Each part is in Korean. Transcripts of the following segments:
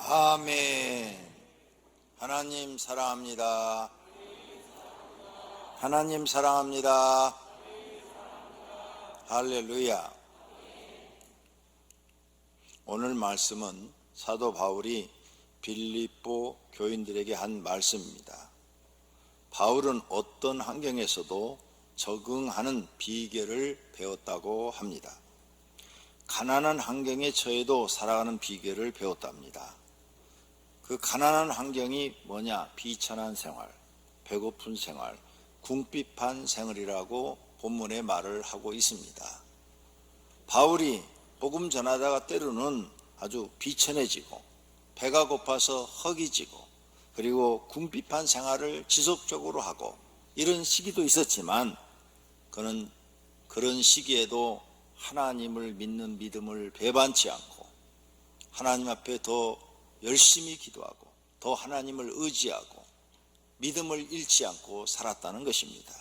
아멘. 하나님 사랑합니다. 하나님 사랑합니다. 할렐루야. 오늘 말씀은 사도 바울이 빌립보 교인들에게 한 말씀입니다. 바울은 어떤 환경에서도 적응하는 비결을 배웠다고 합니다. 가난한 환경에 처해도 살아가는 비결을 배웠답니다. 그 가난한 환경이 뭐냐? 비천한 생활, 배고픈 생활, 궁핍한 생활이라고 본문에 말을 하고 있습니다. 바울이 복음 전하다가 때로는 아주 비천해지고 배가 고파서 허기지고 그리고 궁핍한 생활을 지속적으로 하고 이런 시기도 있었지만 그는 그런 시기에도 하나님을 믿는 믿음을 배반치 않고 하나님 앞에 더 열심히 기도하고 더 하나님을 의지하고 믿음을 잃지 않고 살았다는 것입니다.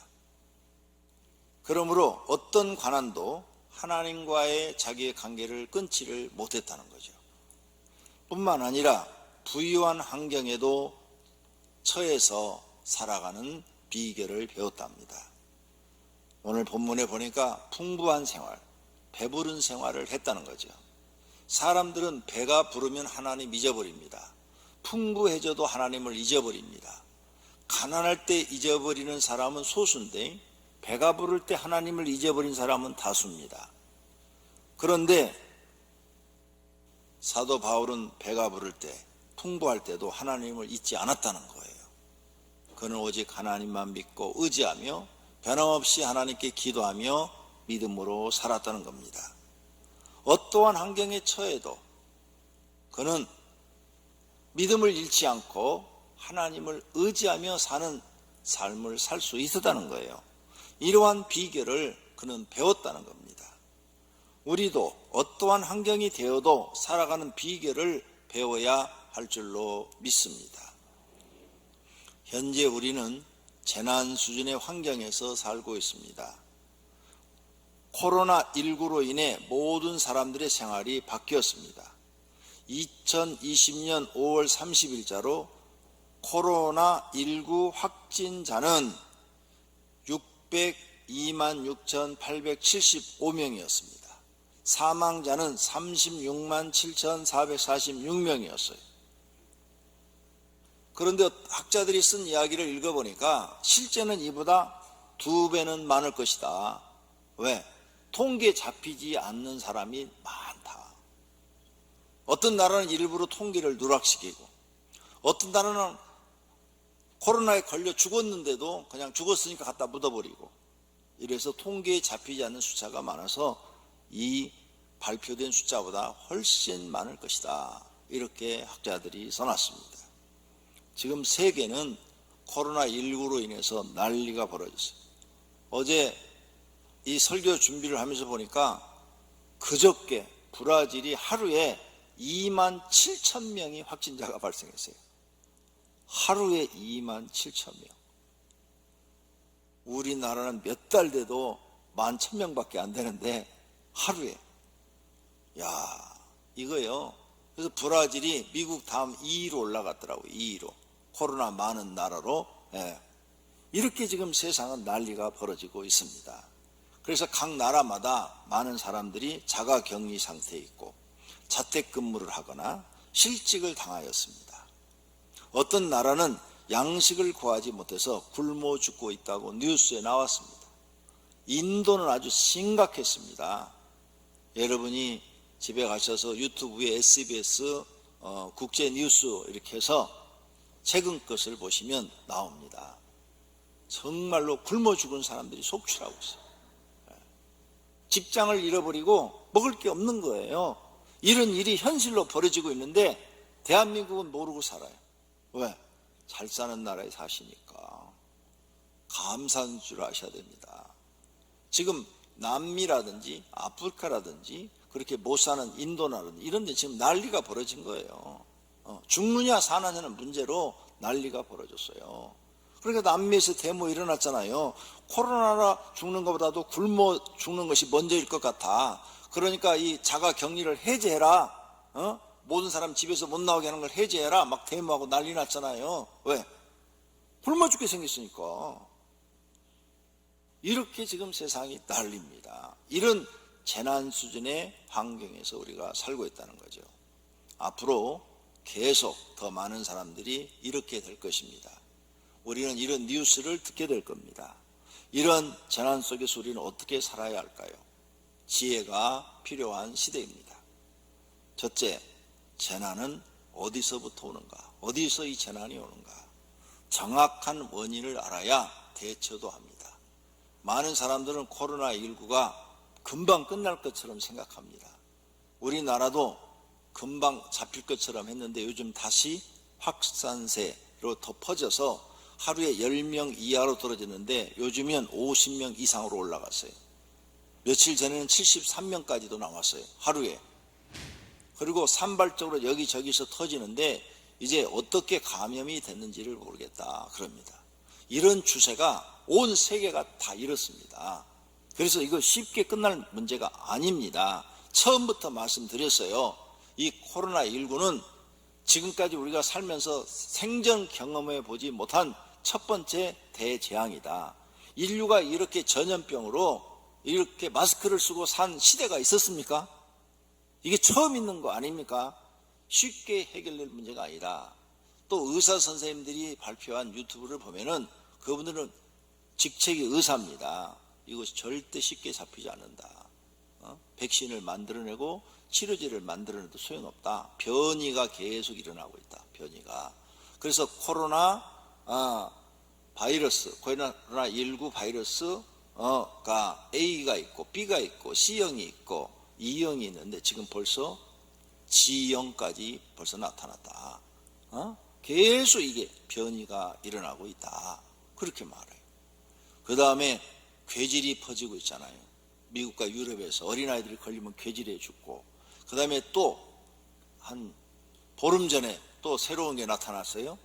그러므로 어떤 고난도 하나님과의 자기의 관계를 끊지를 못했다는 거죠. 뿐만 아니라 부유한 환경에도 처해서 살아가는 비결을 배웠답니다. 오늘 본문에 보니까 풍부한 생활, 배부른 생활을 했다는 거죠. 사람들은 배가 부르면 하나님 잊어버립니다. 풍부해져도 하나님을 잊어버립니다. 가난할 때 잊어버리는 사람은 소수인데 배가 부를 때 하나님을 잊어버린 사람은 다수입니다. 그런데 사도 바울은 배가 부를 때 풍부할 때도 하나님을 잊지 않았다는 거예요. 그는 오직 하나님만 믿고 의지하며 변함없이 하나님께 기도하며 믿음으로 살았다는 겁니다. 어떠한 환경에 처해도 그는 믿음을 잃지 않고 하나님을 의지하며 사는 삶을 살 수 있었다는 거예요. 이러한 비결을 그는 배웠다는 겁니다. 우리도 어떠한 환경이 되어도 살아가는 비결을 배워야 할 줄로 믿습니다. 현재 우리는 재난 수준의 환경에서 살고 있습니다. 코로나19로 인해 모든 사람들의 생활이 바뀌었습니다. 2020년 5월 30일자로 코로나19 확진자는 602만 6,875명이었습니다. 사망자는 36만 7,446명이었어요. 그런데 학자들이 쓴 이야기를 읽어보니까 실제는 이보다 2배는 많을 것이다. 왜? 통계에 잡히지 않는 사람이 많다. 어떤 나라는 일부러 통계를 누락시키고 어떤 나라는 코로나에 걸려 죽었는데도 그냥 죽었으니까 갖다 묻어버리고 이래서 통계에 잡히지 않는 숫자가 많아서 이 발표된 숫자보다 훨씬 많을 것이다. 이렇게 학자들이 써놨습니다. 지금 세계는 코로나19로 인해서 난리가 벌어졌어요. 어제 이 설교 준비를 하면서 보니까 그저께 브라질이 하루에 2만 7천 명이 확진자가 발생했어요. 하루에 2만 7천 명. 우리나라는 몇 달 돼도 11,000명밖에 안 되는데 하루에. 야, 이거요. 그래서 브라질이 미국 다음 2위로 올라갔더라고요. 2위로. 코로나 많은 나라로. 예. 이렇게 지금 세상은 난리가 벌어지고 있습니다. 그래서 각 나라마다 많은 사람들이 자가격리 상태에 있고 자택근무를 하거나 실직을 당하였습니다. 어떤 나라는 양식을 구하지 못해서 굶어 죽고 있다고 뉴스에 나왔습니다. 인도는 아주 심각했습니다. 여러분이 집에 가셔서 유튜브에 SBS 국제뉴스 이렇게 해서 최근 것을 보시면 나옵니다. 정말로 굶어 죽은 사람들이 속출하고 있어요. 직장을 잃어버리고 먹을 게 없는 거예요. 이런 일이 현실로 벌어지고 있는데 대한민국은 모르고 살아요. 왜? 잘 사는 나라에 사시니까. 감사한 줄 아셔야 됩니다. 지금 남미라든지 아프리카라든지 그렇게 못 사는 인도라든지 이런 데 지금 난리가 벌어진 거예요. 죽느냐 사느냐는 문제로 난리가 벌어졌어요. 그러니까 남미에서 데모 일어났잖아요. 코로나라 죽는 것보다도 굶어 죽는 것이 먼저일 것 같아. 그러니까 이 자가 격리를 해제해라. 모든 사람 집에서 못 나오게 하는 걸 해제해라 막 데모하고 난리 났잖아요. 왜? 굶어 죽게 생겼으니까. 이렇게 지금 세상이 난립니다. 이런 재난 수준의 환경에서 우리가 살고 있다는 거죠. 앞으로 계속 더 많은 사람들이 이렇게 될 것입니다. 우리는 이런 뉴스를 듣게 될 겁니다. 이런 재난 속에서 우리는 어떻게 살아야 할까요? 지혜가 필요한 시대입니다. 첫째, 재난은 어디서부터 오는가? 어디서 이 재난이 오는가? 정확한 원인을 알아야 대처도 합니다. 많은 사람들은 코로나19가 금방 끝날 것처럼 생각합니다. 우리나라도 금방 잡힐 것처럼 했는데 요즘 다시 확산세로 더 퍼져서 하루에 10명 이하로 떨어지는데 요즘은 50명 이상으로 올라갔어요. 며칠 전에는 73명까지도 나왔어요. 하루에. 그리고 산발적으로 여기저기서 터지는데 이제 어떻게 감염이 됐는지를 모르겠다 그럽니다. 이런 추세가 온 세계가 다 이렇습니다. 그래서 이거 쉽게 끝날 문제가 아닙니다. 처음부터 말씀드렸어요. 이 코로나19는 지금까지 우리가 살면서 생전 경험해 보지 못한 첫 번째 대재앙이다. 인류가 이렇게 전염병으로 이렇게 마스크를 쓰고 산 시대가 있었습니까? 이게 처음 있는 거 아닙니까? 쉽게 해결될 문제가 아니라 또 의사 선생님들이 발표한 유튜브를 보면은 그분들은 직책이 의사입니다. 이것이 절대 쉽게 잡히지 않는다. 백신을 만들어내고 치료제를 만들어내도 소용없다. 변이가 계속 일어나고 있다. 변이가. 그래서 코로나19 바이러스가 A가 있고 B가 있고 C형이 있고 E형이 있는데 지금 벌써 G형까지 벌써 나타났다. 계속 이게 변이가 일어나고 있다. 그렇게 말해요. 그 다음에 괴질이 퍼지고 있잖아요. 미국과 유럽에서 어린아이들이 걸리면 괴질에 죽고, 그 다음에 또 한 보름 전에 또 새로운 게 나타났어요.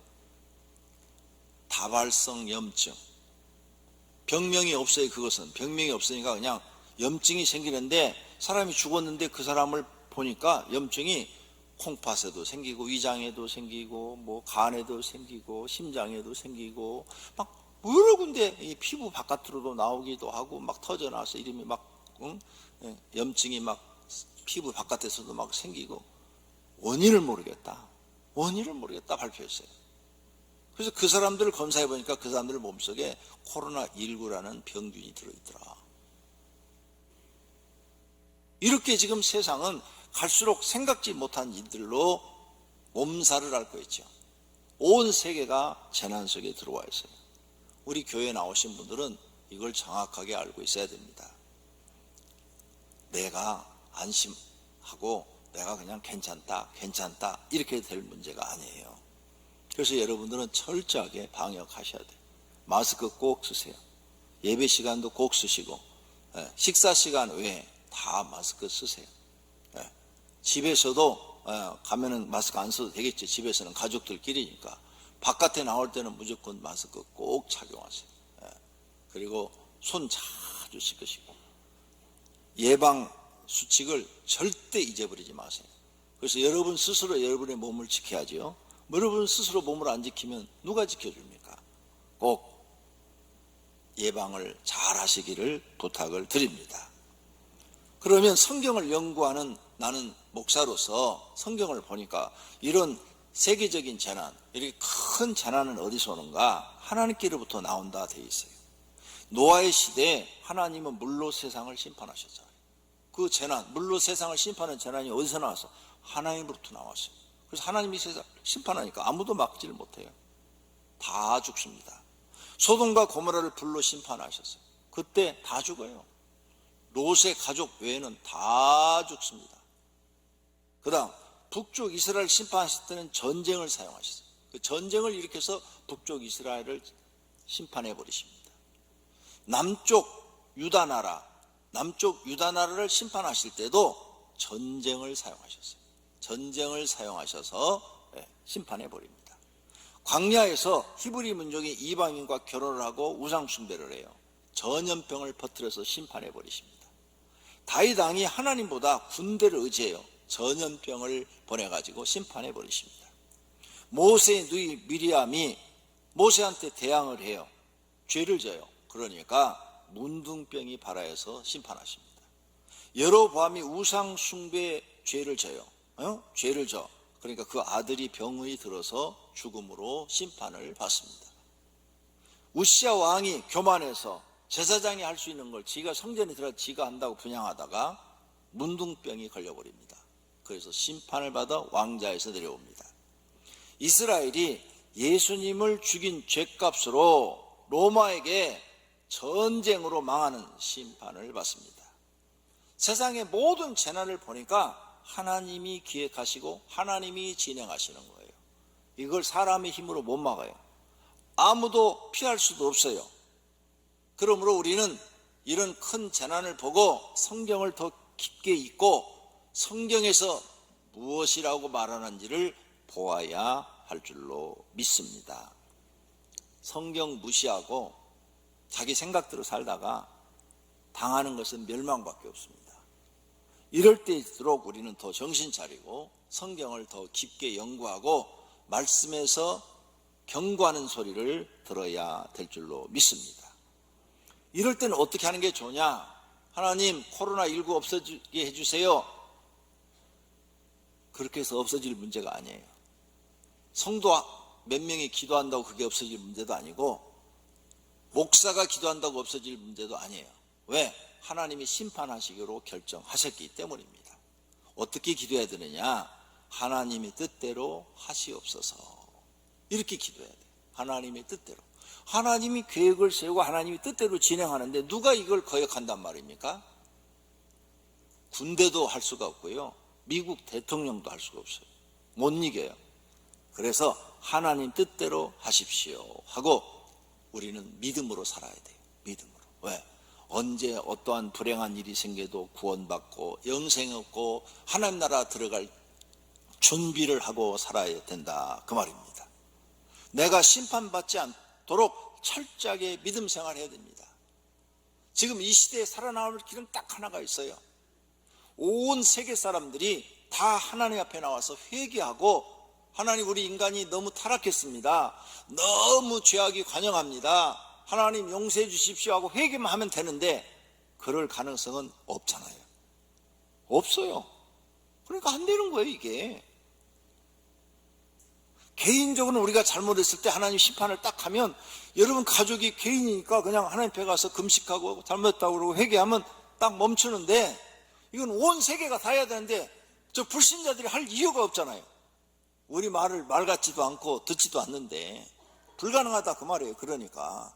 다발성 염증. 병명이 없어요. 그것은 병명이 없으니까 그냥 염증이 생기는데 사람이 죽었는데 그 사람을 보니까 염증이 콩팥에도 생기고 위장에도 생기고 뭐 간에도 생기고 심장에도 생기고 막 여러 군데 이 피부 바깥으로도 나오기도 하고 막 터져나와서 이름이 막 염증이 막 피부 바깥에서도 막 생기고 원인을 모르겠다 발표했어요. 그래서 그 사람들을 검사해 보니까 그 사람들 몸속에 코로나19라는 병균이 들어있더라. 이렇게 지금 세상은 갈수록 생각지 못한 일들로 몸살을 앓고 있죠. 온 세계가 재난 속에 들어와 있어요. 우리 교회에 나오신 분들은 이걸 정확하게 알고 있어야 됩니다. 내가 안심하고 내가 그냥 괜찮다 이렇게 될 문제가 아니에요. 그래서 여러분들은 철저하게 방역하셔야 돼요. 마스크 꼭 쓰세요. 예배 시간도 꼭 쓰시고 식사 시간 외에 다 마스크 쓰세요. 집에서도 가면은 마스크 안 써도 되겠죠. 집에서는 가족들끼리니까. 바깥에 나올 때는 무조건 마스크 꼭 착용하세요. 그리고 손 자주 씻으시고 예방 수칙을 절대 잊어버리지 마세요. 그래서 여러분 스스로 여러분의 몸을 지켜야죠. 여러분 스스로 몸을 안 지키면 누가 지켜줍니까? 꼭 예방을 잘 하시기를 부탁을 드립니다. 그러면 성경을 연구하는 나는 목사로서 성경을 보니까 이런 세계적인 재난, 이렇게 큰 재난은 어디서 오는가? 하나님께로부터 나온다 되어 있어요. 노아의 시대에 하나님은 물로 세상을 심판하셨잖아요. 그 재난, 물로 세상을 심판하는 재난이 어디서 나왔어? 하나님으로부터 나왔어요. 그래서 하나님이 세상 심판하니까 아무도 막지를 못해요. 다 죽습니다. 소돔과 고모라를 불로 심판하셨어요. 그때 다 죽어요. 롯의 가족 외에는 다 죽습니다. 그 다음 북쪽 이스라엘 심판하실 때는 전쟁을 사용하셨어요. 그 전쟁을 일으켜서 북쪽 이스라엘을 심판해 버리십니다. 남쪽 유다 나라를 심판하실 때도 전쟁을 사용하셨어요. 전쟁을 사용하셔서 심판해 버립니다. 광야에서 히브리 민족이 이방인과 결혼을 하고 우상 숭배를 해요. 전염병을 퍼뜨려서 심판해 버리십니다. 다윗 왕이 하나님보다 군대를 의지해요. 전염병을 보내가지고 심판해 버리십니다. 모세의 누이 미리암이 모세한테 대항을 해요. 죄를 져요. 그러니까 문둥병이 발하여서 심판하십니다. 여로보암이 우상 숭배의 죄를 져요. 죄를 져. 그러니까 그 아들이 병이 들어서 죽음으로 심판을 받습니다. 우시야 왕이 교만해서 제사장이 할 수 있는 걸 지가 성전에 들어가 지가 한다고 분양하다가 문둥병이 걸려버립니다. 그래서 심판을 받아 왕자에서 내려옵니다. 이스라엘이 예수님을 죽인 죄값으로 로마에게 전쟁으로 망하는 심판을 받습니다. 세상의 모든 재난을 보니까 하나님이 기획하시고 하나님이 진행하시는 거예요. 이걸 사람의 힘으로 못 막아요. 아무도 피할 수도 없어요. 그러므로 우리는 이런 큰 재난을 보고 성경을 더 깊게 읽고 성경에서 무엇이라고 말하는지를 보아야 할 줄로 믿습니다. 성경 무시하고 자기 생각대로 살다가 당하는 것은 멸망밖에 없습니다. 이럴 때일수록 우리는 더 정신 차리고 성경을 더 깊게 연구하고 말씀에서 경고하는 소리를 들어야 될 줄로 믿습니다. 이럴 때는 어떻게 하는 게 좋냐? 하나님 코로나19 없어지게 해주세요. 그렇게 해서 없어질 문제가 아니에요. 성도 몇 명이 기도한다고 그게 없어질 문제도 아니고 목사가 기도한다고 없어질 문제도 아니에요. 왜? 하나님이 심판하시기로 결정하셨기 때문입니다. 어떻게 기도해야 되느냐? 하나님의 뜻대로 하시옵소서. 이렇게 기도해야 돼요. 하나님의 뜻대로. 하나님이 계획을 세우고 하나님이 뜻대로 진행하는데 누가 이걸 거역한단 말입니까? 군대도 할 수가 없고요. 미국 대통령도 할 수가 없어요. 못 이겨요. 그래서 하나님 뜻대로 하십시오 하고 우리는 믿음으로 살아야 돼요. 믿음으로. 왜? 언제 어떠한 불행한 일이 생겨도 구원받고 영생 얻고 하나님 나라 들어갈 준비를 하고 살아야 된다 그 말입니다. 내가 심판받지 않도록 철저하게 믿음 생활해야 됩니다. 지금 이 시대에 살아남을 길은 딱 하나가 있어요. 온 세계 사람들이 다 하나님 앞에 나와서 회개하고 하나님 우리 인간이 너무 타락했습니다. 너무 죄악이 관영합니다. 하나님 용서해 주십시오 하고 회개만 하면 되는데 그럴 가능성은 없잖아요. 없어요. 그러니까 안 되는 거예요 이게. 개인적으로 우리가 잘못했을 때 하나님 심판을 딱 하면 여러분 가족이 개인이니까 그냥 하나님 앞에 가서 금식하고 잘못했다고 그러고 회개하면 딱 멈추는데 이건 온 세계가 다 해야 되는데 저 불신자들이 할 이유가 없잖아요. 우리 말을 말 같지도 않고 듣지도 않는데 불가능하다 그 말이에요. 그러니까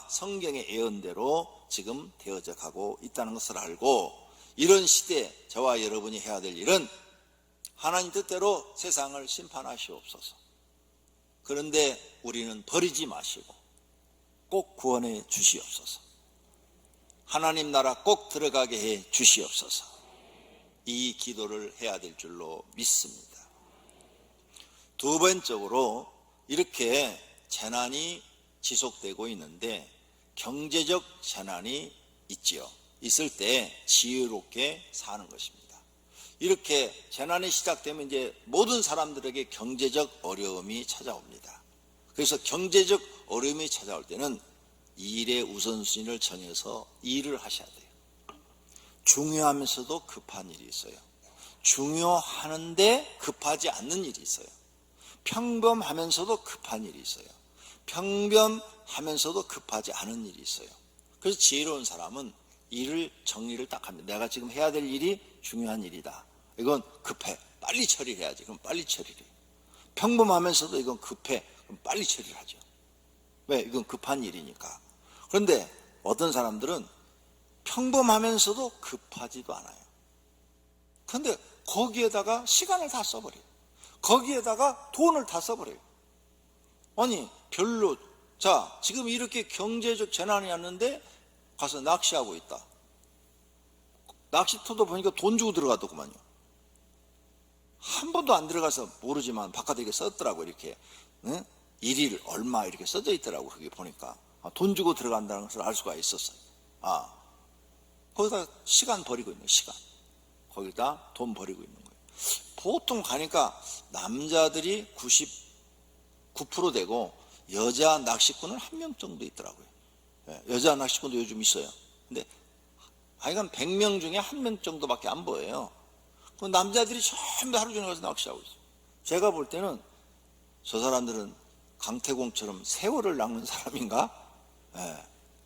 성경의 예언대로 지금 되어져 가고 있다는 것을 알고 이런 시대에 저와 여러분이 해야 될 일은 하나님 뜻대로 세상을 심판하시옵소서. 그런데 우리는 버리지 마시고 꼭 구원해 주시옵소서. 하나님 나라 꼭 들어가게 해 주시옵소서. 이 기도를 해야 될 줄로 믿습니다. 두 번째로 이렇게 재난이 지속되고 있는데 경제적 재난이 있지요. 있을 때 지혜롭게 사는 것입니다. 이렇게 재난이 시작되면 이제 모든 사람들에게 경제적 어려움이 찾아옵니다. 그래서 경제적 어려움이 찾아올 때는 일의 우선순위를 정해서 일을 하셔야 돼요. 중요하면서도 급한 일이 있어요. 중요하는데 급하지 않는 일이 있어요. 평범하면서도 급한 일이 있어요. 평범하면서도 급하지 않은 일이 있어요. 그래서 지혜로운 사람은 일을 정리를 딱 합니다. 내가 지금 해야 될 일이 중요한 일이다. 이건 급해. 빨리 처리해야지. 그럼 빨리 처리를 해요. 평범하면서도 이건 급해. 그럼 빨리 처리를 하죠. 왜? 이건 급한 일이니까. 그런데 어떤 사람들은 평범하면서도 급하지도 않아요. 그런데 거기에다가 시간을 다 써버려요. 거기에다가 돈을 다 써버려요. 아니 별로 자 지금 이렇게 경제적 재난이 왔는데 가서 낚시하고 있다. 낚시터도 보니까 돈 주고 들어가더구만요. 한 번도 안 들어가서 모르지만 바깥에 이렇게 썼더라고. 이렇게 응? 일일 얼마 이렇게 써져 있더라고. 그게 보니까 돈 주고 들어간다는 것을 알 수가 있었어요. 거기다 시간 버리고 있는 시간. 거기다 돈 버리고 있는 거예요. 보통 가니까 남자들이 99% 되고 여자 낚시꾼은 한 명 정도 있더라고요. 여자 낚시꾼도 요즘 있어요. 근데 하여간 100명 중에 한 명 정도밖에 안 보여요. 그 남자들이 전부 하루 종일 가서 낚시하고 있어요. 제가 볼 때는 저 사람들은 강태공처럼 세월을 낚는 사람인가?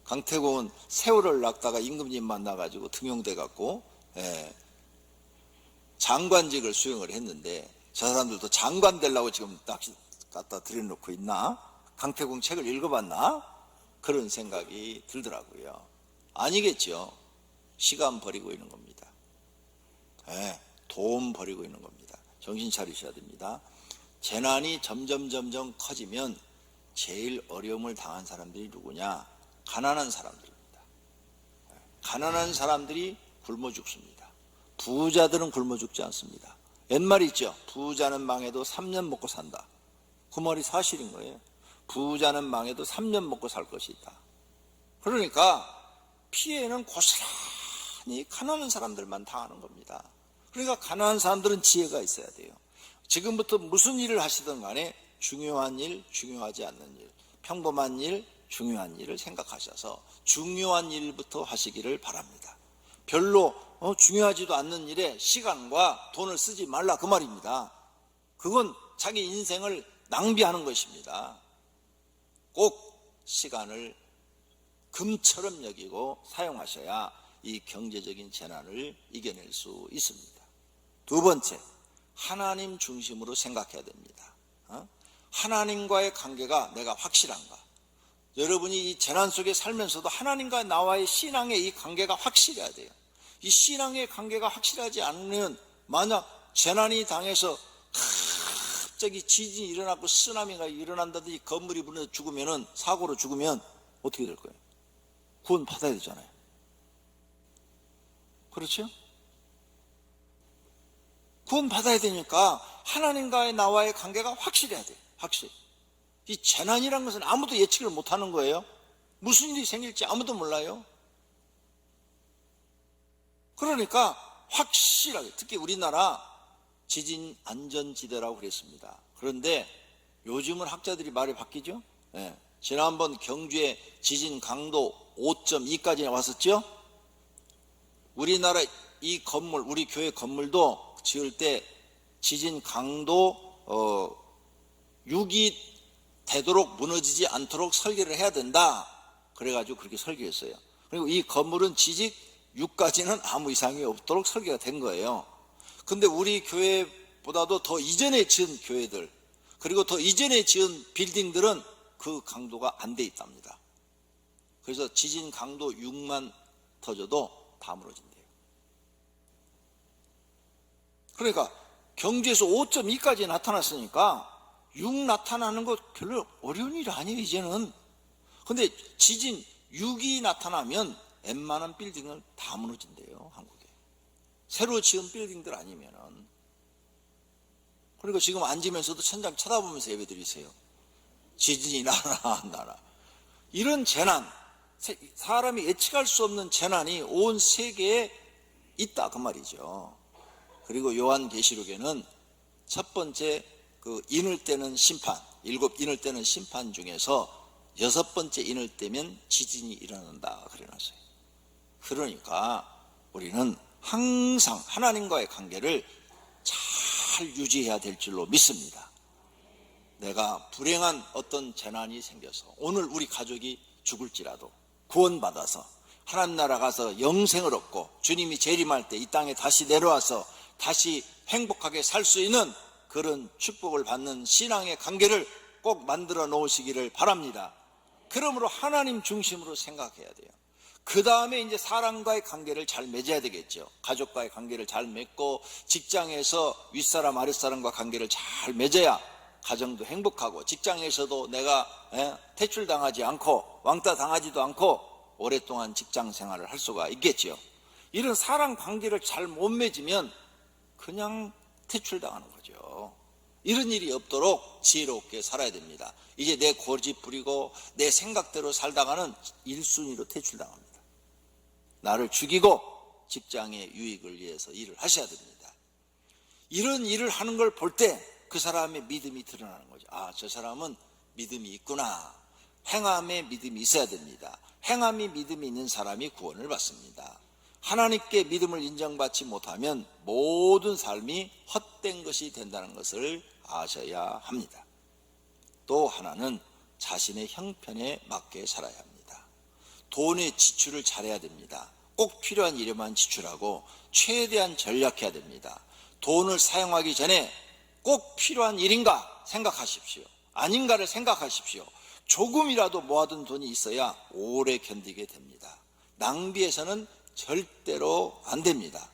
강태공은 세월을 낚다가 임금님 만나가지고 등용돼 갖고 장관직을 수행을 했는데 저 사람들도 장관 되려고 지금 낚시 갖다 들여놓고 있나? 강태공 책을 읽어봤나? 그런 생각이 들더라고요. 아니겠죠. 시간 버리고 있는 겁니다. 돈 버리고 있는 겁니다. 정신 차리셔야 됩니다. 재난이 점점 커지면 제일 어려움을 당한 사람들이 누구냐? 가난한 사람들입니다. 가난한 사람들이 굶어 죽습니다. 부자들은 굶어 죽지 않습니다. 옛말이 있죠. 부자는 망해도 3년 먹고 산다. 그 말이 사실인 거예요. 부자는 망해도 3년 먹고 살 것이다. 그러니까 피해는 고스란히 가난한 사람들만 당하는 겁니다. 그러니까 가난한 사람들은 지혜가 있어야 돼요. 지금부터 무슨 일을 하시든 간에 중요한 일, 중요하지 않는 일, 평범한 일, 중요한 일을 생각하셔서 중요한 일부터 하시기를 바랍니다. 별로 중요하지도 않는 일에 시간과 돈을 쓰지 말라 그 말입니다. 그건 자기 인생을 낭비하는 것입니다. 꼭 시간을 금처럼 여기고 사용하셔야 이 경제적인 재난을 이겨낼 수 있습니다. 두 번째, 하나님 중심으로 생각해야 됩니다. 하나님과의 관계가 내가 확실한가? 여러분이 이 재난 속에 살면서도 하나님과 나와의 신앙의 이 관계가 확실해야 돼요. 이 신앙의 관계가 확실하지 않으면 만약 재난이 당해서 갑자기 지진이 일어나고 쓰나미가 일어난다든지 건물이 무너져 죽으면 사고로 죽으면 어떻게 될 거예요? 구원 받아야 되잖아요. 그렇죠? 구원 받아야 되니까 하나님과의 나와의 관계가 확실해야 돼요. 확실. 이 재난이란 것은 아무도 예측을 못하는 거예요. 무슨 일이 생길지 아무도 몰라요. 그러니까 확실하게, 특히 우리나라 지진 안전지대라고 그랬습니다. 그런데 요즘은 학자들이 말이 바뀌죠. 지난번 경주에 지진 강도 5.2까지 왔었죠. 우리나라 이 건물, 우리 교회 건물도 지을 때 지진 강도 6이 되도록 무너지지 않도록 설계를 해야 된다. 그래가지고 그렇게 설계했어요. 그리고 이 건물은 지직 6까지는 아무 이상이 없도록 설계가 된 거예요. 근데 우리 교회보다도 더 이전에 지은 교회들, 그리고 더 이전에 지은 빌딩들은 그 강도가 안 돼 있답니다. 그래서 지진 강도 6만 터져도 다 무너진대요. 그러니까 경주에서 5.2까지 나타났으니까 6 나타나는 거 별로 어려운 일이 아니에요, 이제는. 근데 지진 6이 나타나면 웬만한 빌딩은 다 무너진대요, 한국에. 새로 지은 빌딩들 아니면은. 그리고 지금 앉으면서도 천장 쳐다보면서 예배 드리세요. 지진이 나나 안 나나. 이런 재난, 사람이 예측할 수 없는 재난이 온 세계에 있다 그 말이죠. 그리고 요한계시록에는 첫 번째 그 인을 떼는 심판, 7 인을 떼는 심판 중에서 6번째 인을 떼면 지진이 일어난다 그래놨어요. 그러니까 우리는 항상 하나님과의 관계를 잘 유지해야 될 줄로 믿습니다. 내가 불행한 어떤 재난이 생겨서 오늘 우리 가족이 죽을지라도 구원받아서 하나님 나라 가서 영생을 얻고 주님이 재림할 때 이 땅에 다시 내려와서 다시 행복하게 살 수 있는 그런 축복을 받는 신앙의 관계를 꼭 만들어 놓으시기를 바랍니다. 그러므로 하나님 중심으로 생각해야 돼요. 그 다음에 이제 사람과의 관계를 잘 맺어야 되겠죠. 가족과의 관계를 잘 맺고 직장에서 윗사람 아랫사람과 관계를 잘 맺어야 가정도 행복하고 직장에서도 내가 퇴출당하지 않고 왕따 당하지도 않고 오랫동안 직장 생활을 할 수가 있겠죠. 이런 사람 관계를 잘 못 맺으면 그냥 퇴출당하는 거죠. 이런 일이 없도록 지혜롭게 살아야 됩니다. 이제 내 고집 부리고 내 생각대로 살다가는 1순위로 퇴출당합니다. 나를 죽이고 직장의 유익을 위해서 일을 하셔야 됩니다. 이런 일을 하는 걸 볼 때 그 사람의 믿음이 드러나는 거죠. 아, 저 사람은 믿음이 있구나. 행함에 믿음이 있어야 됩니다. 행함이 믿음이 있는 사람이 구원을 받습니다. 하나님께 믿음을 인정받지 못하면 모든 삶이 헛된 것이 된다는 것을 아셔야 합니다. 또 하나는 자신의 형편에 맞게 살아야 합니다. 돈의 지출을 잘해야 됩니다. 꼭 필요한 일에만 지출하고 최대한 절약해야 됩니다. 돈을 사용하기 전에 꼭 필요한 일인가 생각하십시오. 아닌가를 생각하십시오. 조금이라도 모아둔 돈이 있어야 오래 견디게 됩니다. 낭비해서는 절대로 안 됩니다.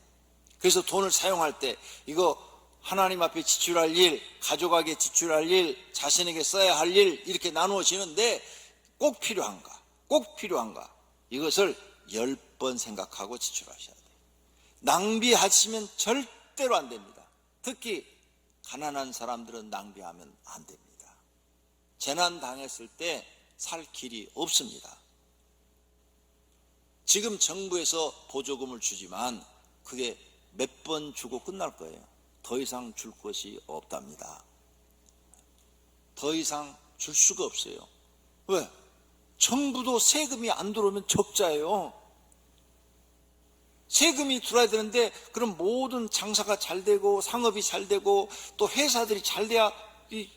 그래서 돈을 사용할 때 이거 하나님 앞에 지출할 일, 가족에게 지출할 일, 자신에게 써야 할 일 이렇게 나누어지는데 꼭 필요한가? 꼭 필요한가? 이것을 10번 생각하고 지출하셔야 돼요. 낭비하시면 절대로 안 됩니다. 특히 가난한 사람들은 낭비하면 안 됩니다. 재난 당했을 때 살 길이 없습니다. 지금 정부에서 보조금을 주지만 그게 몇 번 주고 끝날 거예요. 더 이상 줄 것이 없답니다. 더 이상 줄 수가 없어요. 왜? 정부도 세금이 안 들어오면 적자예요. 세금이 들어야 되는데 그럼 모든 장사가 잘 되고 상업이 잘 되고 또 회사들이 잘 돼야 이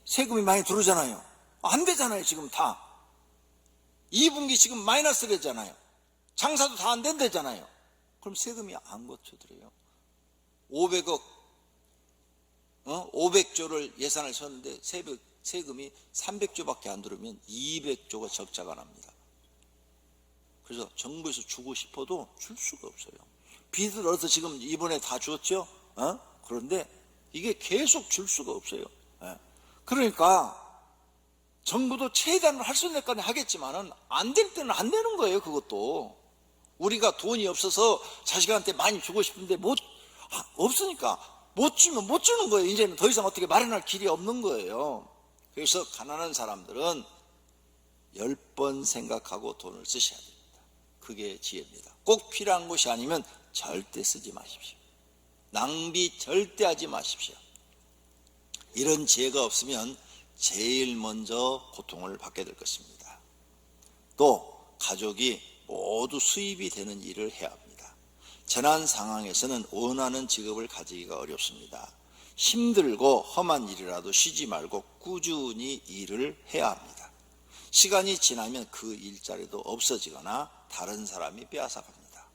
세금이 많이 들어오잖아요. 안 되잖아요. 지금 다 2분기 지금 마이너스 되잖아요. 장사도 다 안 된다잖아요. 그럼 세금이 안 거쳐들어요. 500조를 예산을 썼는데 세금이 300조밖에 안 들어오면 200조가 적자가 납니다. 그래서 정부에서 주고 싶어도 줄 수가 없어요. 빚을 얻어서 지금 이번에 다 줬죠. 그런데 이게 계속 줄 수가 없어요. 그러니까 정부도 최대한 할 수 있는 데까지 하겠지만은 안 될 때는 안 되는 거예요. 그것도 우리가 돈이 없어서 자식한테 많이 주고 싶은데 없으니까 못 주면 못 주는 거예요. 이제는 더 이상 어떻게 마련할 길이 없는 거예요. 그래서 가난한 사람들은 10번 생각하고 돈을 쓰셔야 됩니다. 그게 지혜입니다. 꼭 필요한 것이 아니면 절대 쓰지 마십시오. 낭비 절대 하지 마십시오. 이런 지혜가 없으면 제일 먼저 고통을 받게 될 것입니다. 또 가족이 모두 수입이 되는 일을 해야 합니다. 재난 상황에서는 원하는 직업을 가지기가 어렵습니다. 힘들고 험한 일이라도 쉬지 말고 꾸준히 일을 해야 합니다. 시간이 지나면 그 일자리도 없어지거나 다른 사람이 빼앗아갑니다.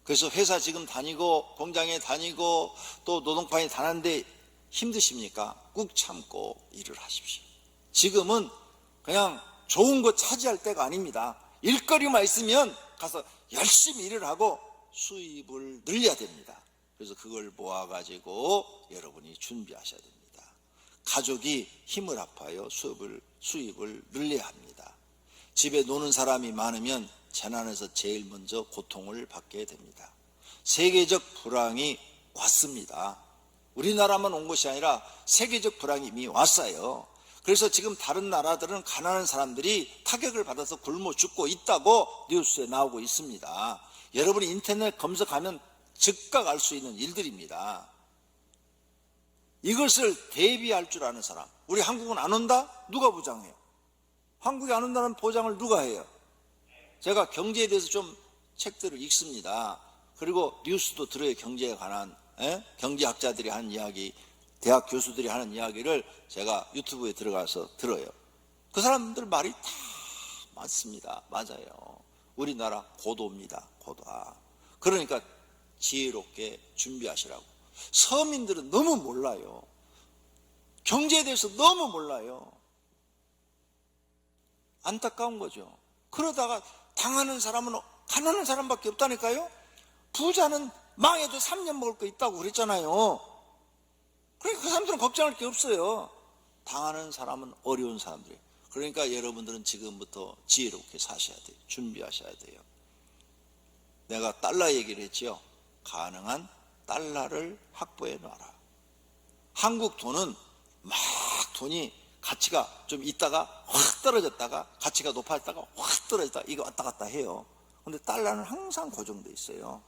그래서 회사 지금 다니고 공장에 다니고 또 노동판에 다니는데 힘드십니까? 꾹 참고 일을 하십시오. 지금은 그냥 좋은 거 차지할 때가 아닙니다. 일거리만 있으면 가서 열심히 일을 하고 수입을 늘려야 됩니다. 그래서 그걸 모아가지고 여러분이 준비하셔야 됩니다. 가족이 힘을 합하여 수입을 늘려야 합니다. 집에 노는 사람이 많으면 재난에서 제일 먼저 고통을 받게 됩니다. 세계적 불황이 왔습니다. 우리나라만 온 것이 아니라 세계적 불황이 이미 왔어요. 그래서 지금 다른 나라들은 가난한 사람들이 타격을 받아서 굶어 죽고 있다고 뉴스에 나오고 있습니다. 여러분이 인터넷 검색하면 즉각 알 수 있는 일들입니다. 이것을 대비할 줄 아는 사람. 우리 한국은 안 온다? 누가 보장해요? 한국이 안 온다는 보장을 누가 해요? 제가 경제에 대해서 좀 책들을 읽습니다. 그리고 뉴스도 들어요. 경제에 관한 경제학자들이 하는 이야기, 대학 교수들이 하는 이야기를 제가 유튜브에 들어가서 들어요. 그 사람들 말이 다 맞습니다. 맞아요. 우리나라 고도입니다. 고도화. 그러니까 지혜롭게 준비하시라고. 서민들은 너무 몰라요. 경제에 대해서 너무 몰라요. 안타까운 거죠. 그러다가 당하는 사람은 가난한 사람밖에 없다니까요. 부자는 망해도 3년 먹을 거 있다고 그랬잖아요. 그러니까 그 사람들은 걱정할 게 없어요. 당하는 사람은 어려운 사람들이에요. 그러니까 여러분들은 지금부터 지혜롭게 사셔야 돼요. 준비하셔야 돼요. 내가 달러 얘기를 했죠. 가능한 달러를 확보해 놔라. 한국 돈은 막 돈이 가치가 좀 있다가 확 떨어졌다가 가치가 높아졌다가 확 떨어졌다가 이거 왔다 갔다 해요. 근데 달러는 항상 고정돼 있어요.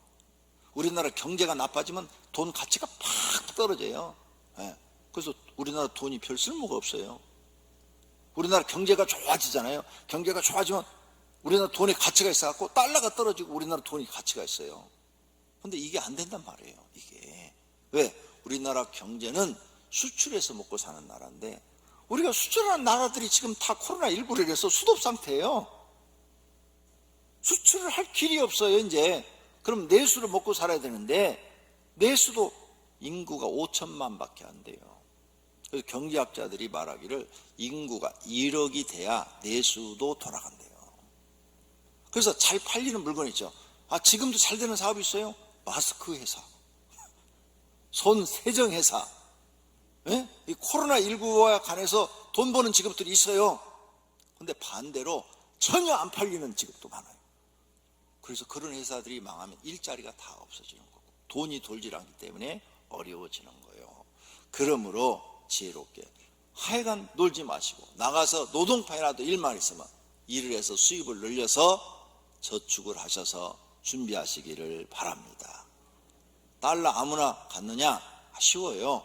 우리나라 경제가 나빠지면 돈 가치가 팍 떨어져요. 예. 그래서 우리나라 돈이 별 쓸모가 없어요. 우리나라 경제가 좋아지잖아요. 경제가 좋아지면 우리나라 돈의 가치가 있어갖고 달러가 떨어지고 우리나라 돈이 가치가 있어요. 근데 이게 안 된단 말이에요. 이게 왜? 우리나라 경제는 수출해서 먹고 사는 나라인데 우리가 수출하는 나라들이 지금 다 코로나19를 해서 수급 상태예요. 수출을 할 길이 없어요. 이제 그럼 내수로 먹고 살아야 되는데 내수도 인구가 5천만 밖에 안 돼요. 그래서 경제학자들이 말하기를 인구가 1억이 돼야 내수도 돌아간대요. 그래서 잘 팔리는 물건 있죠. 지금도 잘 되는 사업이 있어요. 마스크 회사, 손 세정 회사. 예? 이 코로나19와 관해서 돈 버는 직업들이 있어요. 근데 반대로 전혀 안 팔리는 직업도 많아요. 그래서 그런 회사들이 망하면 일자리가 다 없어지는 거고 돈이 돌지 않기 때문에 어려워지는 거예요. 그러므로 지혜롭게 하여간 놀지 마시고 나가서 노동파이라도 일만 있으면 일을 해서 수입을 늘려서 저축을 하셔서 준비하시기를 바랍니다. 달러 아무나 갖느냐? 쉬워요.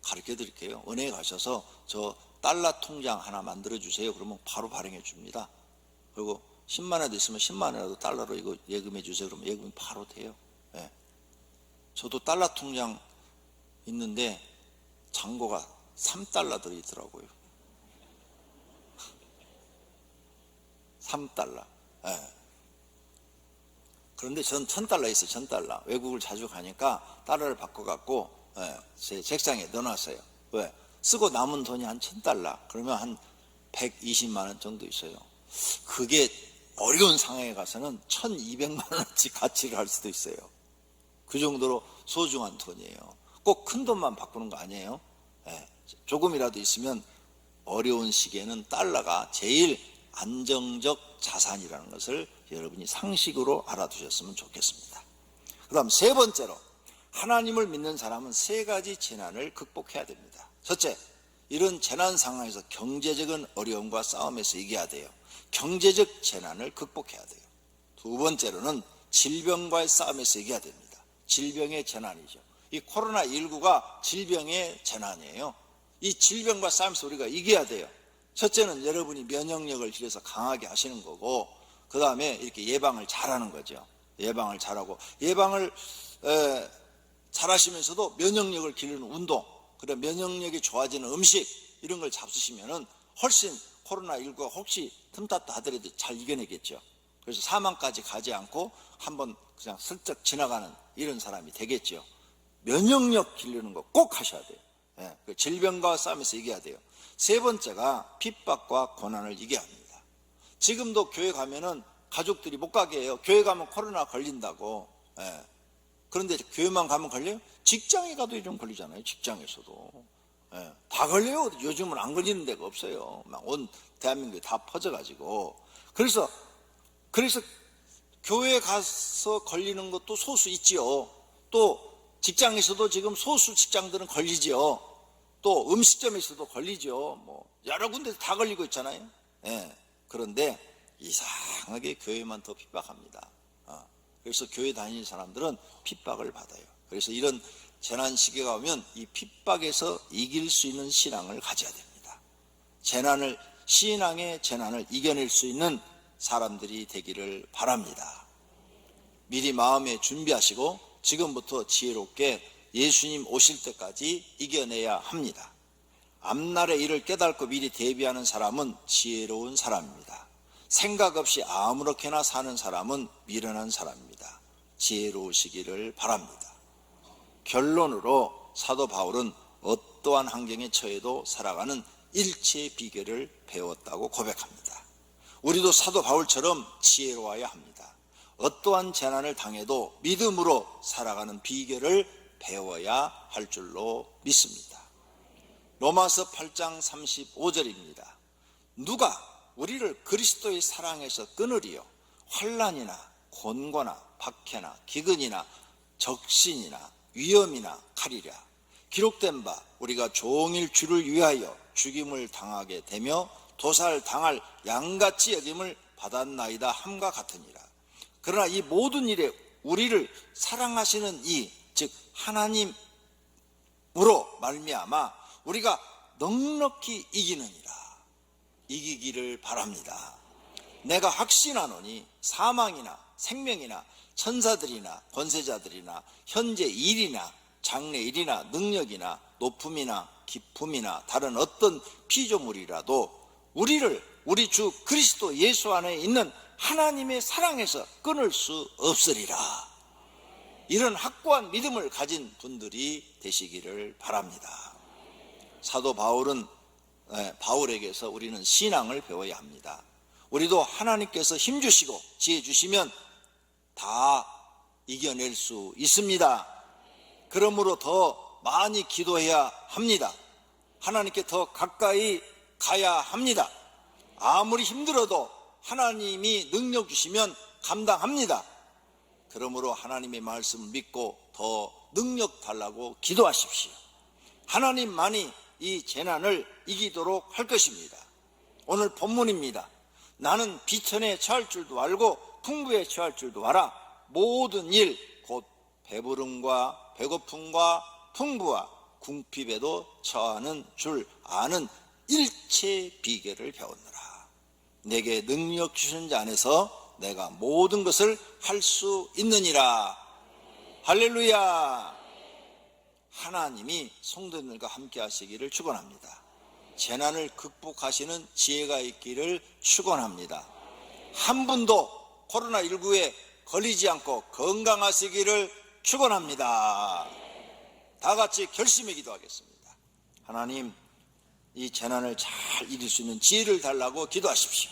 가르쳐 드릴게요. 은행에 가셔서 저 달러 통장 하나 만들어 주세요. 그러면 바로 발행해 줍니다. 그리고 10만 원도 있으면 10만 원이라도 달러로 이거 예금해 주세요. 그러면 예금이 바로 돼요. 예. 저도 달러 통장 있는데 잔고가 3달러 들어있더라고요. 3달러. 예. 그런데 전 1000달러 있어요. 1000달러. 외국을 자주 가니까 달러를 바꿔갖고 제 책상에 넣어놨어요. 왜? 쓰고 남은 돈이 한 1000달러. 그러면 한 120만 원 정도 있어요. 그게 어려운 상황에 가서는 1200만 원어치 가치를 할 수도 있어요. 그 정도로 소중한 돈이에요. 꼭 큰 돈만 바꾸는 거 아니에요. 조금이라도 있으면 어려운 시기에는 달러가 제일 안정적 자산이라는 것을 여러분이 상식으로 알아두셨으면 좋겠습니다. 그 다음 세 번째로 하나님을 믿는 사람은 세 가지 재난을 극복해야 됩니다. 첫째, 이런 재난 상황에서 경제적인 어려움과 싸움에서 이겨야 돼요. 경제적 재난을 극복해야 돼요. 두 번째로는 질병과의 싸움에서 이겨야 됩니다. 질병의 재난이죠. 이 코로나19가 질병의 재난이에요. 이 질병과 싸움에서 우리가 이겨야 돼요. 첫째는 여러분이 면역력을 길러서 강하게 하시는 거고, 그 다음에 이렇게 예방을 잘하는 거죠. 예방을 잘하고, 예방을 잘하시면서도 면역력을 기르는 운동, 그래 면역력이 좋아지는 음식 이런 걸 잡수시면은 훨씬 코로나19가 혹시 틈탔다 하더라도 잘 이겨내겠죠. 그래서 사망까지 가지 않고 한번 그냥 슬쩍 지나가는 이런 사람이 되겠죠. 면역력 기르는 거 꼭 하셔야 돼요. 그 질병과 싸움에서 이겨야 돼요. 세 번째가 핍박과 고난을 이겨야 합니다. 지금도 교회 가면은 가족들이 못 가게 해요. 교회 가면 코로나 걸린다고. 그런데 교회만 가면 걸려요? 직장에 가도 이런 걸리잖아요. 직장에서도. 다 걸려요. 요즘은 안 걸리는 데가 없어요. 막 온 대한민국에 다 퍼져가지고. 그래서 교회 가서 걸리는 것도 소수 있지요. 또 직장에서도 지금 소수 직장들은 걸리지요. 또 음식점에서도 걸리죠. 뭐 여러 군데서 다 걸리고 있잖아요. 그런데 이상하게 교회만 더 핍박합니다. 그래서 교회 다니는 사람들은 핍박을 받아요. 그래서 이런 재난 시기가 오면 이 핍박에서 이길 수 있는 신앙을 가져야 됩니다. 신앙의 재난을 이겨낼 수 있는 사람들이 되기를 바랍니다. 미리 마음에 준비하시고 지금부터 지혜롭게 예수님 오실 때까지 이겨내야 합니다. 앞날의 일을 깨닫고 미리 대비하는 사람은 지혜로운 사람입니다. 생각 없이 아무렇게나 사는 사람은 미련한 사람입니다. 지혜로우시기를 바랍니다. 결론으로 사도 바울은 어떠한 환경에 처해도 살아가는 일체의 비결을 배웠다고 고백합니다. 우리도 사도 바울처럼 지혜로워야 합니다. 어떠한 재난을 당해도 믿음으로 살아가는 비결을 배워야 할 줄로 믿습니다. 로마서 8장 35절입니다. 누가 우리를 그리스도의 사랑에서 끊으리요? 환난이나 곤고나 박해나 기근이나 적신이나 위험이나 칼이랴. 기록된 바 우리가 종일 주를 위하여 죽임을 당하게 되며 도살당할 양같이 여김을 받았나이다 함과 같으니라. 그러나 이 모든 일에 우리를 사랑하시는 즉 하나님으로 말미암아 우리가 넉넉히 이기기를 바랍니다. 내가 확신하노니 사망이나 생명이나 천사들이나 권세자들이나 현재 일이나 장래 일이나 능력이나 높음이나 깊음이나 다른 어떤 피조물이라도 우리를 우리 주 그리스도 예수 안에 있는 하나님의 사랑에서 끊을 수 없으리라. 이런 확고한 믿음을 가진 분들이 되시기를 바랍니다. 사도 바울에게서 우리는 신앙을 배워야 합니다. 우리도 하나님께서 힘주시고 지혜 주시면 다 이겨낼 수 있습니다. 그러므로 더 많이 기도해야 합니다. 하나님께 더 가까이 가야 합니다. 아무리 힘들어도 하나님이 능력 주시면 감당합니다. 그러므로 하나님의 말씀을 믿고 더 능력 달라고 기도하십시오. 하나님만이 이 재난을 이기도록 할 것입니다. 오늘 본문입니다. 나는 비천에 처할 줄도 알고 풍부에 처할 줄도 알아. 모든 일 곧 배부름과 배고픔과 풍부와 궁핍에도 처하는 줄 아는 일체 비결을 배웠노라. 내게 능력 주시는 자 안에서 내가 모든 것을 할 수 있느니라. 할렐루야. 하나님이 성도님들과 함께 하시기를 축원합니다. 재난을 극복하시는 지혜가 있기를 축원합니다. 한 분도 코로나19에 걸리지 않고 건강하시기를 축원합니다. 다 같이 결심해 기도하겠습니다. 하나님, 이 재난을 잘 이길 수 있는 지혜를 달라고 기도하십시오.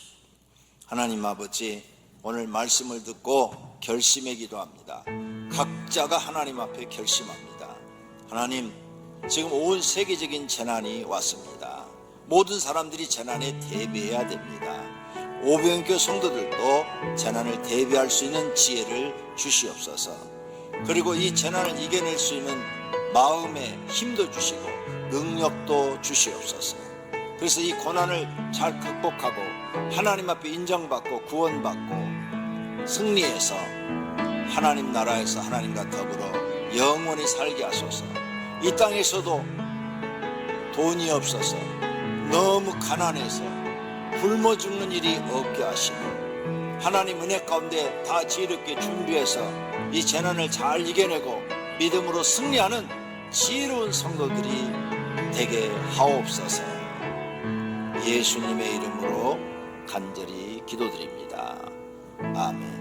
하나님 아버지, 오늘 말씀을 듣고 결심해 기도합니다. 각자가 하나님 앞에 결심합니다. 하나님, 지금 온 세계적인 재난이 왔습니다. 모든 사람들이 재난에 대비해야 됩니다. 오병이교 성도들도 재난을 대비할 수 있는 지혜를 주시옵소서. 그리고 이 재난을 이겨낼 수 있는 마음의 힘도 주시고 능력도 주시옵소서. 그래서 이 고난을 잘 극복하고 하나님 앞에 인정받고 구원받고 승리해서 하나님 나라에서 하나님과 더불어 영원히 살게 하소서. 이 땅에서도 돈이 없어서 너무 가난해서 굶어 죽는 일이 없게 하시고 하나님 은혜 가운데 다 지혜롭게 준비해서 이 재난을 잘 이겨내고 믿음으로 승리하는 지혜로운 성도들이 되게 하옵소서. 예수님의 이름으로 간절히 기도드립니다. 아멘.